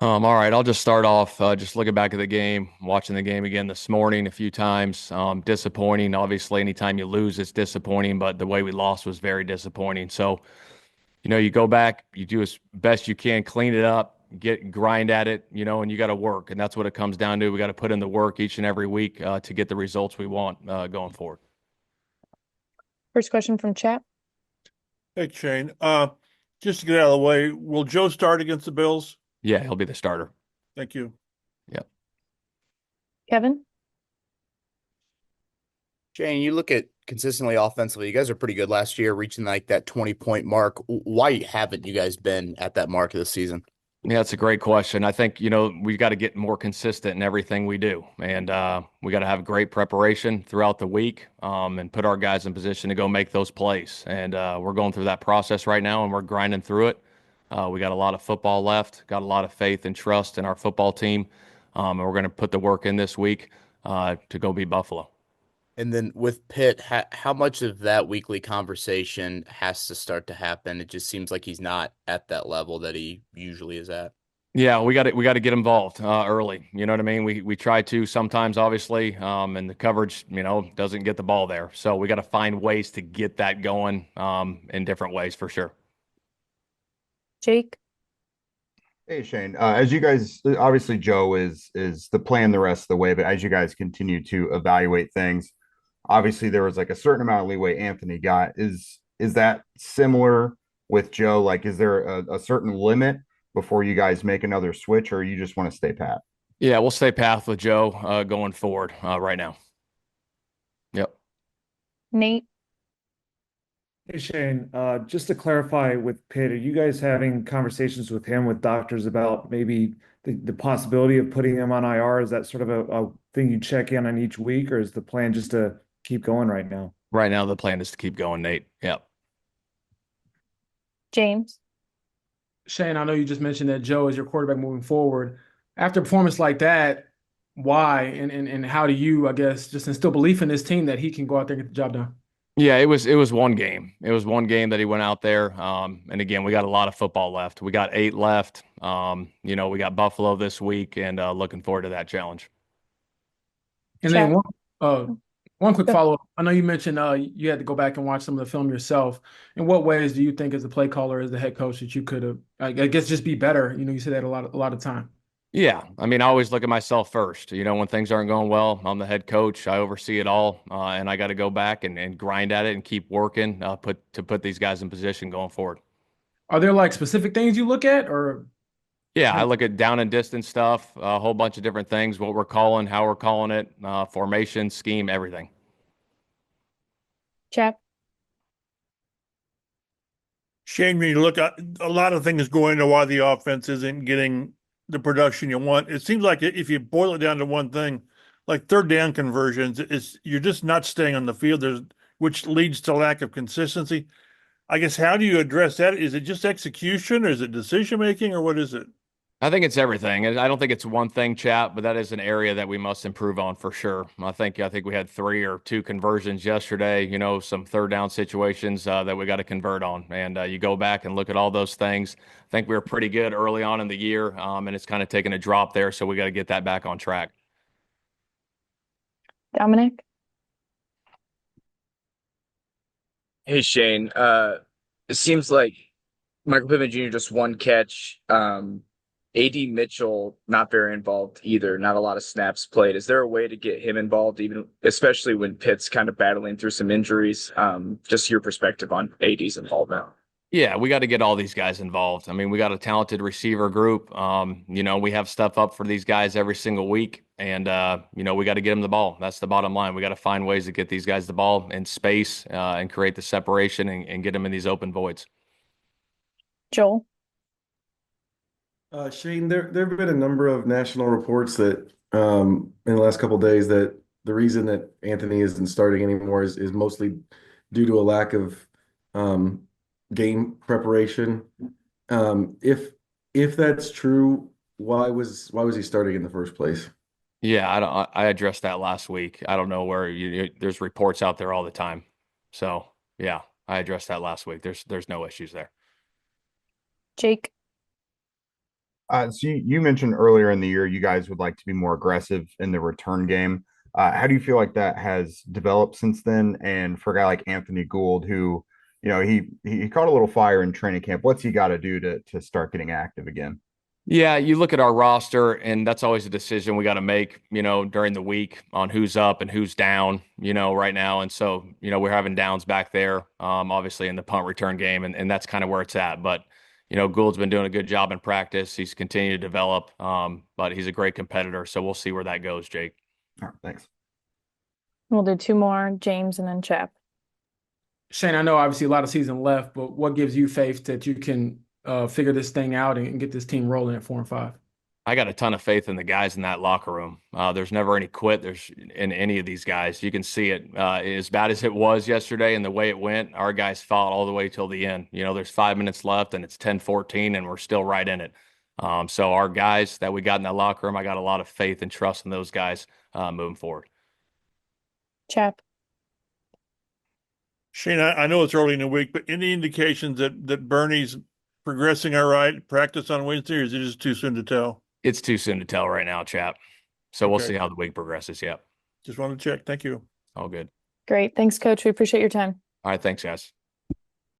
All right, I'll just start off just looking back at the game, watching the game again this morning a few times. Disappointing. Obviously, anytime you lose, it's disappointing, but the way we lost was very disappointing. So, you go back, you do as best you can, clean it up, grind at it, and you got to work. And that's what it comes down to. We got to put in the work each and every week to get the results we want going forward. First question from chat. Hey, Shane. Just to get out of the way, will Joe start against the Bills? Yeah, he'll be the starter. Thank you. Yeah. Kevin. Shane, you look at consistently offensively, you guys are pretty good last year, reaching like that 20-point mark. Why haven't you guys been at that mark of the season? Yeah, that's a great question. I think, we've got to get more consistent in everything we do. And we got to have great preparation throughout the week and put our guys in position to go make those plays. And we're going through that process right now and we're grinding through it. We got a lot of football left, got a lot of faith and trust in our football team. And we're going to put the work in this week to go beat Buffalo. And then with Pitt, how much of that weekly conversation has to start to happen? It just seems like he's not at that level that he usually is at. Yeah, we got to get involved early. You know what I mean? We try to sometimes, obviously, and the coverage, doesn't get the ball there. So we got to find ways to get that going in different ways for sure. Jake. Hey Shane, as you guys obviously Joe is the plan the rest of the way, but as you guys continue to evaluate things, obviously there was like a certain amount of leeway Anthony got. Is that similar with Joe? Like, is there a certain limit before you guys make another switch, or you just want to stay pat? Yeah, we'll stay path with Joe going forward right now. Yep. Nate. Hey Shane, just to clarify with Pitt, are you guys having conversations with him, with doctors about maybe the possibility of putting him on IR? Is that sort of a thing you check in on each week, or is the plan just to keep going right now? Right now, the plan is to keep going, Nate. Yep. James. Shane, I know you just mentioned that Joe is your quarterback moving forward. After a performance like that, why and how do you, I guess, just instill belief in this team that he can go out there and get the job done? Yeah, it was one game. It was one game that he went out there. And again, we got a lot of football left. We got 8 left. We got Buffalo this week, and looking forward to that challenge. And then Chat. uh, one quick follow-up. I know you mentioned you had to go back and watch some of the film yourself. In what ways do you think, as the play caller, as the head coach, that you could have, I guess, just be better? You say that a lot of time. Yeah, I mean, I always look at myself first. When things aren't going well, I'm the head coach. I oversee it all, and I got to go back and grind at it and keep working, put these guys in position going forward. Are there like specific things you look at, or Yeah, I look at down and distance stuff, a whole bunch of different things, what we're calling, how we're calling it, formation, scheme, everything. Chat. Shane, when you look at a lot of things go into why the offense isn't getting the production you want. It seems like if you boil it down to one thing, like third down conversions, you're just not staying on the field. Which leads to lack of consistency. I guess how do you address that? Is it just execution, or is it decision making, or what is it? I think it's everything. And I don't think it's one thing, chat, but that is an area that we must improve on for sure. I think we had 3 or 2 conversions yesterday, some third down situations that we got to convert on. And you go back and look at all those things. I think we were pretty good early on in the year, and it's kind of taken a drop there. So we got to get that back on track. Dominic. Hey Shane, it seems like Michael Pittman Jr. just one catch. AD Mitchell not very involved either. Not a lot of snaps played. Is there a way to get him involved, even especially when Pitt's kind of battling through some injuries? Just your perspective on AD's involvement. Yeah, we got to get all these guys involved. I mean, we got a talented receiver group. We have stuff up for these guys every single week, and we got to get them the ball. That's the bottom line. We got to find ways to get these guys the ball in space and create the separation and get them in these open voids. Joel. Shane, there have been a number of national reports that in the last couple of days that the reason that Anthony isn't starting anymore is mostly due to a lack of game preparation. If that's true, why was he starting in the first place? Yeah, I addressed that last week. I don't know where there's reports out there all the time. So yeah, I addressed that last week. There's no issues there. Jake. So you mentioned earlier in the year you guys would like to be more aggressive in the return game. How do you feel like that has developed since then? And for a guy like Anthony Gould, who, he caught a little fire in training camp, what's he got to do to start getting active again? Yeah, you look at our roster, and that's always a decision we got to make, during the week on who's up and who's down, right now. And so, we're having downs back there, obviously in the punt return game, and that's kind of where it's at. But, Gould's been doing a good job in practice. He's continued to develop, but he's a great competitor. So we'll see where that goes, Jake. All right, thanks. We'll do two more, James and then Chap. Shane, I know obviously a lot of season left, but what gives you faith that you can figure this thing out and get this team rolling at 4-5? I got a ton of faith in the guys in that locker room. There's never any quit. There's in any of these guys. You can see it. As bad as it was yesterday and the way it went, our guys fought all the way till the end. There's 5 minutes left and it's 10-14 and we're still right in it. So our guys that we got in that locker room, I got a lot of faith and trust in those guys moving forward. Chap. Shane, I know it's early in the week, but any indications that Bernie's progressing all right, practice on Wednesday, or is it just too soon to tell? It's too soon to tell right now, chap. So we'll Okay. see how the week progresses. Yep. Just wanted to check. Thank you. All good. Great. Thanks, Coach. We appreciate your time. All right. Thanks, guys.